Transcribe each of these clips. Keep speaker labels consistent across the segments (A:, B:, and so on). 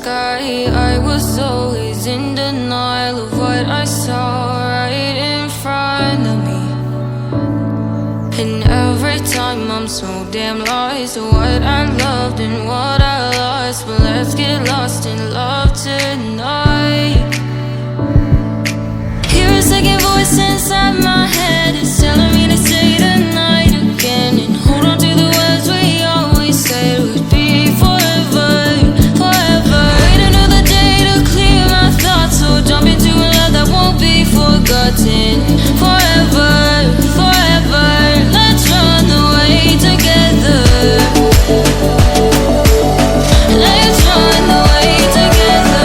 A: sky. I was always in denial of what I saw right in front of me. And every time I'm so damn lost to what I loved and what I lost. But let's get lost in love tonight. Hear a second voice inside my head. It's telling me to say the night again. And hold on to the words we always said would be forever, forever. Wait another day to clear my thoughts. So jump into a love that won't be forgotten. Forever, forever. Let's run away together. Let's run away together.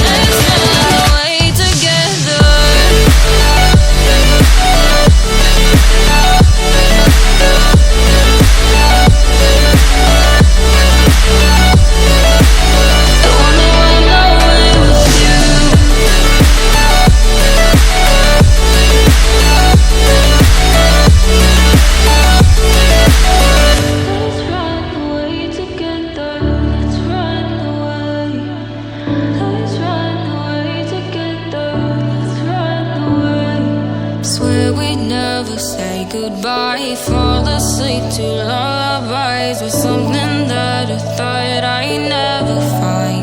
A: Let's run away together. I wanna run away with you. Let's run away together. Let's run away. Let's run away together. Let's run away. Swear we'd never say goodbye. Fall asleep to lullabies with something that I thought I'd never find.